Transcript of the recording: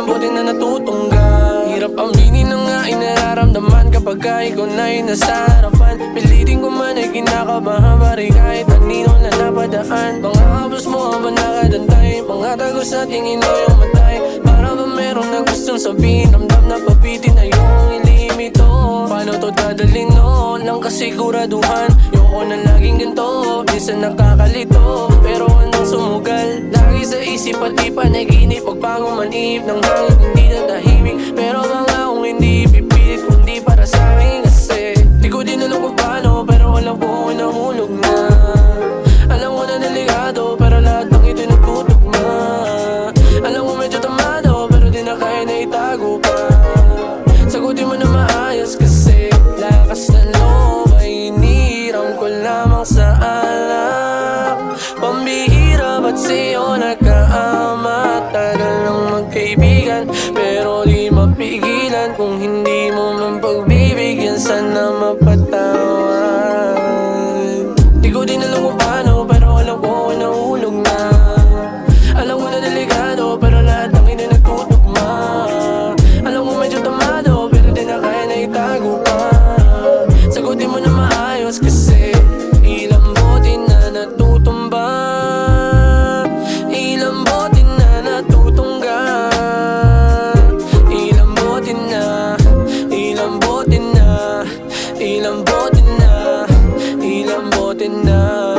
Ilang bote na natutungga. Hirap aminin na nga inararamdaman kapag ikaw na'y nasa harapan. Pilitin ko man ay kinakabahan pa rin kahit anino na napadaan. Mga hapos mo habang nakadantay, mga tagos sa tingin mo yung matay. Para ba meron na gustong sabihin, ramdam na papitin na yung ilimito. Paano to dadalhin no? Lang kasiguraduhan, yoko na laging ganito. Minsan nakakalito, pero anong sumugal? Lagi sa isip pati panaginip, pagbago manip ng hangin, hindi na tahimik. Pero mga kung hindi pipilit, kundi para sa akin. Kasi di ko din alam kung paano, pero alam ko kung nahulog na. Alam ko na delikado, pero lahat ng ito nagtutugma. Alam ko medyo tamado, pero di na kaya na itago pa. Sagutin mo na maayos kasi lakas na loob ay iniram ko lamang sa alak. Pambihira ba't sa'yo nagkaama? Tagal lang magkaibigan pero di mapigilan. Kung hindi mo man pagbibigyan sana mapatawad. Di ko din alam kung paano pero alam ko nahulog na. Alam ko na delikado pero lahat ng ito nagtutugma. Alam ko medyo tamado pero di na kaya na itago pa. Sagutin mo na maayos kasi ilang bote na natutumba. Ilang bote na natutungga. Ilang bote na, ilang bote na, ilang bote na, ilang bote na.